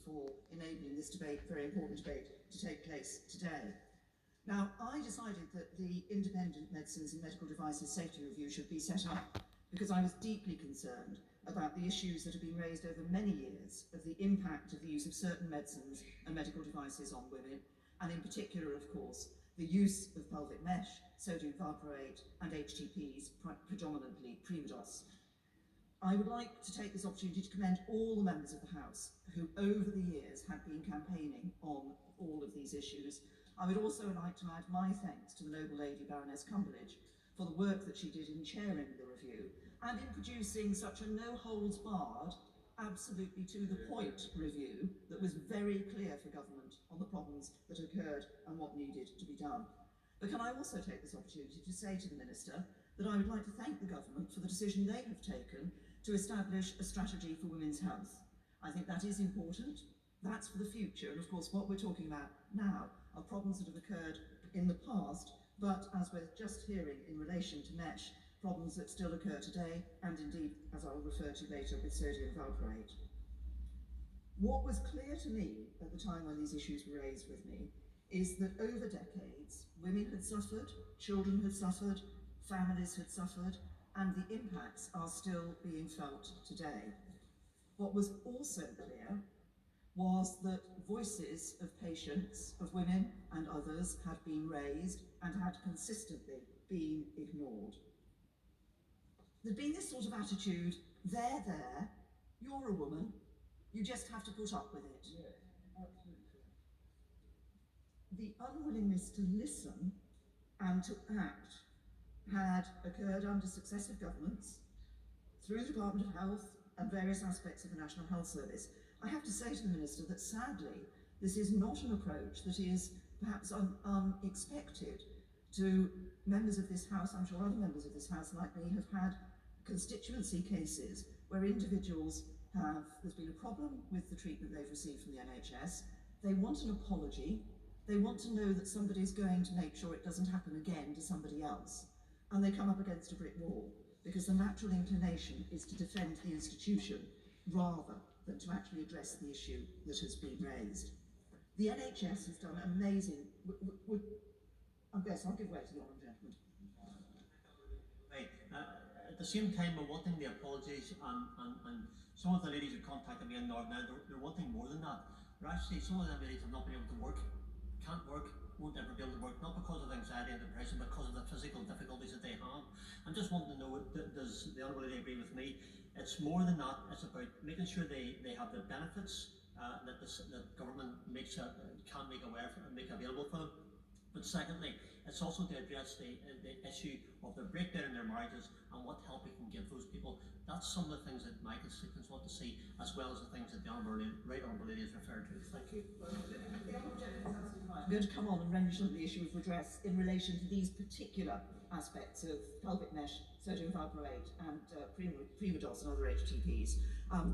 for enabling this debate, very important debate, to take place today. Now, I decided that the Independent Medicines and Medical Devices Safety Review should be set up because I was deeply concerned about the issues that have been raised over many years of the impact of the use of certain medicines and medical devices on women, and in particular, of course, the use of pelvic mesh, sodium valproate, and HTPs, predominantly Primodos. I would like to take this opportunity to commend all the members of the House who, over the years, have been campaigning on all of these issues. I would also like to add my thanks to the Noble Lady Baroness Cumberledge for the work that she did in chairing the review and in producing such a no-holds-barred, absolutely to-the-point review that was very clear for government on the problems that occurred and what needed to be done. But can I also take this opportunity to say to the Minister that I would like to thank the government for the decision they have taken to establish a strategy for women's health. I think that is important. That's for the future. And of course, what we're talking about now are problems that have occurred in the past, but as we're just hearing in relation to mesh, problems that still occur today, and indeed, as I'll refer to later, with sodium valproate. What was clear to me at the time when these issues were raised with me is that over decades, women had suffered, children had suffered, families had suffered, and the impacts are still being felt today. What was also clear was that voices of patients, of women and others, had been raised and had consistently been ignored. There'd been this sort of attitude, they're there, you're a woman, you just have to put up with it. Yeah, absolutely. The unwillingness to listen and to act had occurred under successive governments, through the Department of Health and various aspects of the National Health Service. I have to say to the Minister that sadly, this is not an approach that is perhaps unexpected to members of this House. I'm sure other members of this House like me have had constituency cases where individuals there's been a problem with the treatment they've received from the NHS, they want an apology, they want to know that somebody's going to make sure it doesn't happen again to somebody else, and they come up against a brick wall, because the natural inclination is to defend the institution rather than to actually address the issue that has been raised. The NHS has done amazing, I'll give way to the Honourable Gentleman. Right. At the same time, we're wanting the apologies, and some of the ladies who contacted me in Northern Ireland, they're wanting more than that. They're actually, some of them ladies have not been able to work, can't work, won't ever be able to work, not because of anxiety and depression, but because of the physical difficulties that they have. I'm just wanting to know, does the Honourable Lady agree with me? It's more than that, it's about making sure they have the benefits that government can make available for them. But secondly, it's also to address the issue of the breakdown in their marriages and what help we can give those people. That's some of the things that my constituents want to see, as well as the things that the Right Honourable Lady has referred to. Thank you. The Honourable Gentleman is absolutely right. I'm going to come on and mention the issue of redress in relation to these particular aspects of pelvic mesh, sodium valproate, and Primodos and other HTPs.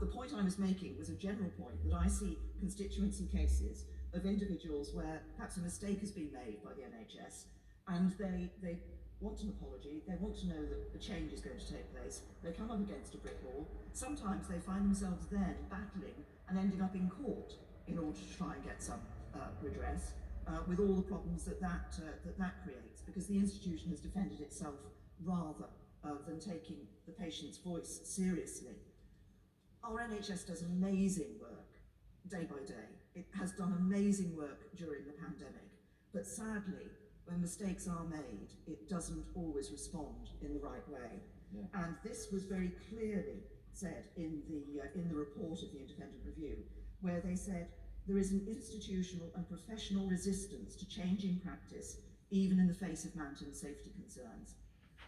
The point I was making was a general point that I see constituency cases of individuals where perhaps a mistake has been made by the NHS, and they want an apology, they want to know that a change is going to take place, they come up against a brick wall. Sometimes they find themselves then battling and ending up in court in order to try and get some redress, with all the problems that creates, because the institution has defended itself rather than taking the patient's voice seriously. Our NHS does amazing work day by day. It has done amazing work during the pandemic, but sadly, when mistakes are made, it doesn't always respond in the right way. Yeah. And this was very clearly said in the report of the independent review, where they said there is an institutional and professional resistance to changing practice, even in the face of mounting safety concerns.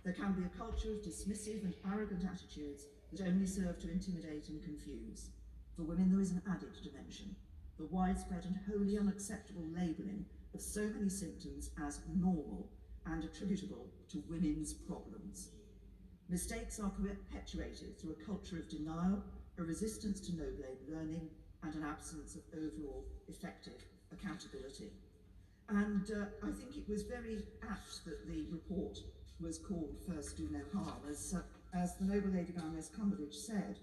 There can be a culture of dismissive and arrogant attitudes that only serve to intimidate and confuse. For women, there is an added dimension: the widespread and wholly unacceptable labelling of so many symptoms as normal and attributable to women's problems. Mistakes are perpetuated through a culture of denial, a resistance to no-blame learning, and an absence of overall effective accountability. And I think it was very apt that the report was called First Do No Harm. As the Noble Lady Baroness Cumberledge said,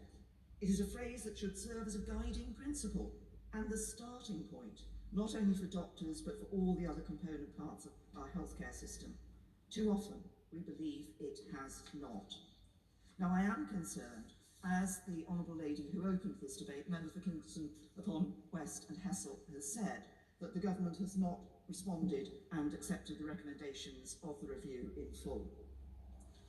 it is a phrase that should serve as a guiding principle and the starting point, not only for doctors but for all the other component parts of our healthcare system. Too often, we believe it has not. Now, I am concerned, as the Honourable Lady who opened this debate, Member for Kingston upon West and Hessel, has said, that the government has not responded and accepted the recommendations of the review in full.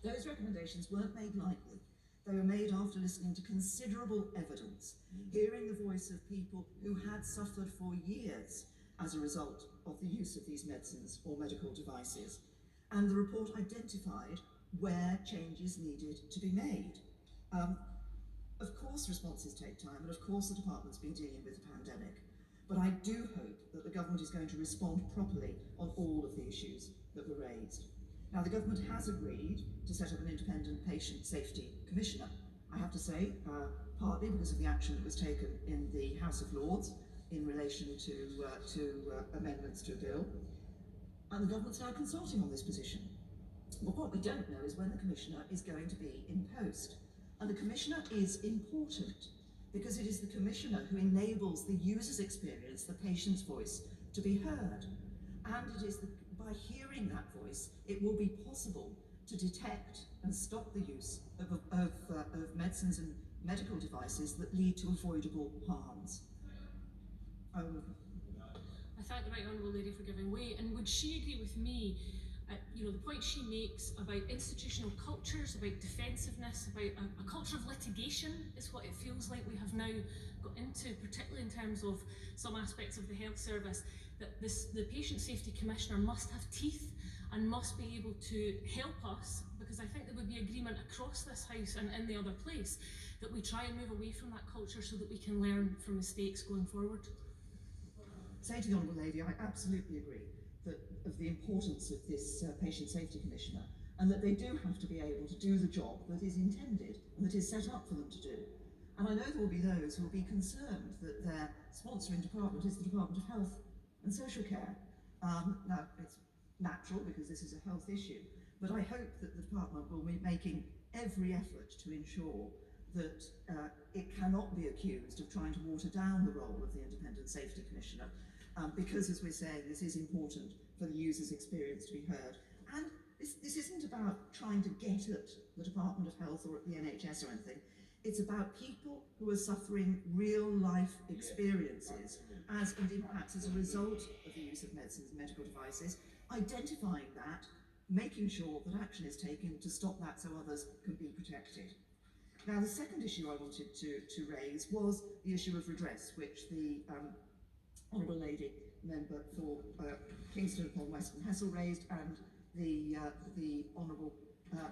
Those recommendations weren't made lightly. They were made after listening to considerable evidence, hearing the voice of people who had suffered for years as a result of the use of these medicines or medical devices. And the report identified where changes needed to be made. Of course responses take time, and of course the department's been dealing with the pandemic, but I do hope that the government is going to respond properly on all of the issues that were raised. Now, the government has agreed to set up an independent patient safety commissioner. I have to say, partly because of the action that was taken in the House of Lords in relation to amendments to a bill, and the government's now consulting on this position. But what we don't know is when the commissioner is going to be in post. And the commissioner is important because it is the commissioner who enables the user's experience, the patient's voice, to be heard. And it is by hearing that voice, it will be possible to detect and stop the use of medicines and medical devices that lead to avoidable harms. I thank the Right Honourable Lady for giving way, and would she agree with me, the point she makes about institutional cultures, about defensiveness, about a culture of litigation is what it feels like we have now got into, particularly in terms of some aspects of the health service, that the Patient Safety Commissioner must have teeth and must be able to help us, because I think there would be agreement across this House and in the other place that we try and move away from that culture so that we can learn from mistakes going forward. Say to the Honourable Lady, I absolutely agree of the importance of this Patient Safety Commissioner, and that they do have to be able to do the job that is intended and that is set up for them to do. And I know there will be those who will be concerned that their sponsoring department is the Department of Health and Social Care. Now, it's natural because this is a health issue, but I hope that the department will be making every effort to ensure that it cannot be accused of trying to water down the role of the Independent Safety Commissioner, because, as we're saying, this is important for the user's experience to be heard. And this isn't about trying to get at the Department of Health or at the NHS or anything. It's about people who are suffering real life experiences and impacts as a result of the use of medicines and medical devices, identifying that, making sure that action is taken to stop that so others can be protected. Now, the second issue I wanted to raise was the issue of redress, which the Honourable Lady Member for Kingston upon West and Hessel raised, and the Honourable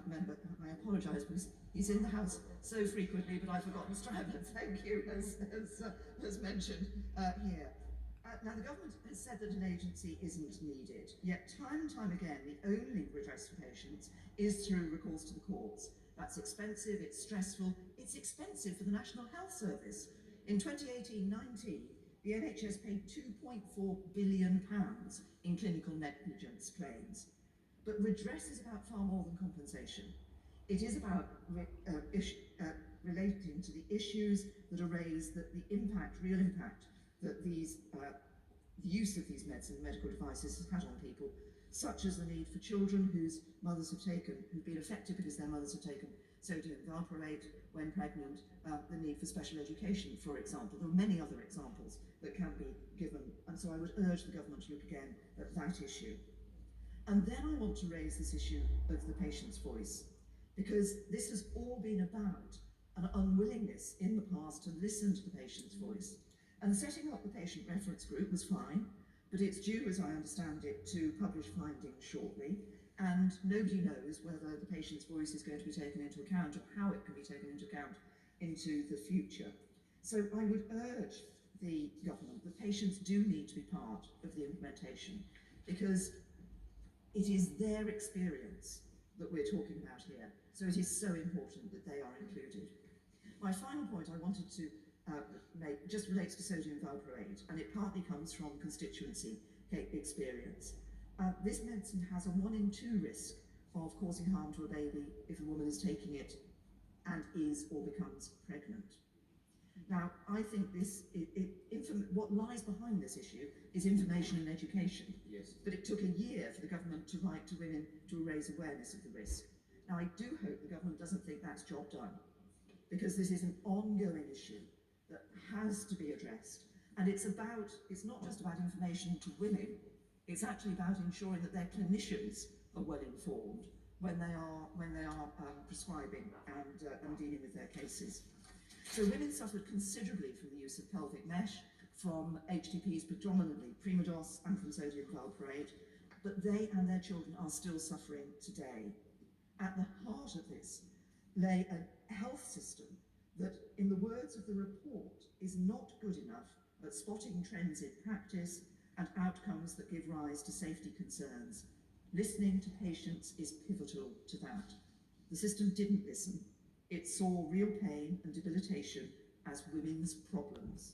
Member, I apologise because he's in the House so frequently, but I've forgotten Stratford, thank you, as mentioned here. Now, the government has said that an agency isn't needed, yet time and time again, the only redress for patients is through recourse to the courts. That's expensive, it's stressful, it's expensive for the National Health Service. In 2018-19, the NHS paid £2.4 billion in clinical negligence claims. But redress is about far more than compensation. It is about relating to the issues that are raised, that the real impact that the use of these medicines and medical devices has had on people, such as the need for children whose mothers have who've been affected because their mothers have taken sodium valproate when pregnant, the need for special education, for example. There are many other examples that can be given, and so I would urge the government to look again at that issue. And then I want to raise this issue of the patient's voice, because this has all been about an unwillingness in the past to listen to the patient's voice. And setting up the patient reference group was fine, but it's due, as I understand it, to publish findings shortly, and nobody knows whether the patient's voice is going to be taken into account or how it can be taken into account into the future. So I would urge the government that patients do need to be part of the implementation, because it is their experience that we're talking about here, so it is so important that they are included. My final point I wanted to make just relates to sodium valproate, and it partly comes from constituency experience. This medicine has a 1 in 2 risk of causing harm to a baby if a woman is taking it and is or becomes pregnant. Now, I think what lies behind this issue is information and education. Yes. But it took a year for the government to write to women to raise awareness of the risk. Now, I do hope the government doesn't think that's job done, because this is an ongoing issue that has to be addressed. And it's not just about information to women, it's actually about ensuring that their clinicians are well informed when they are prescribing and dealing with their cases. So women suffered considerably from the use of pelvic mesh, from HTPs predominantly Primodos and from sodium valproate, but they and their children are still suffering today. At the heart of this lay a health system that, in the words of the report, is not good enough at spotting trends in practice and outcomes that give rise to safety concerns. Listening to patients is pivotal to that. The system didn't listen. It saw real pain and debilitation as women's problems.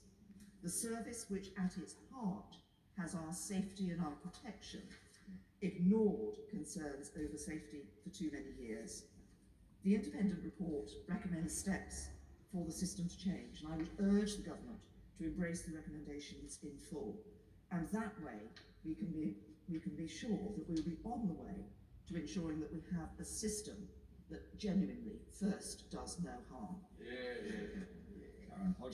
The service, which at its heart has our safety and our protection, ignored concerns over safety for too many years. The independent report recommends steps for the system to change, and I would urge the government to embrace the recommendations in full. And that way, we can be sure that we'll be on the way to ensuring that we have a system that genuinely first does no harm. Yeah.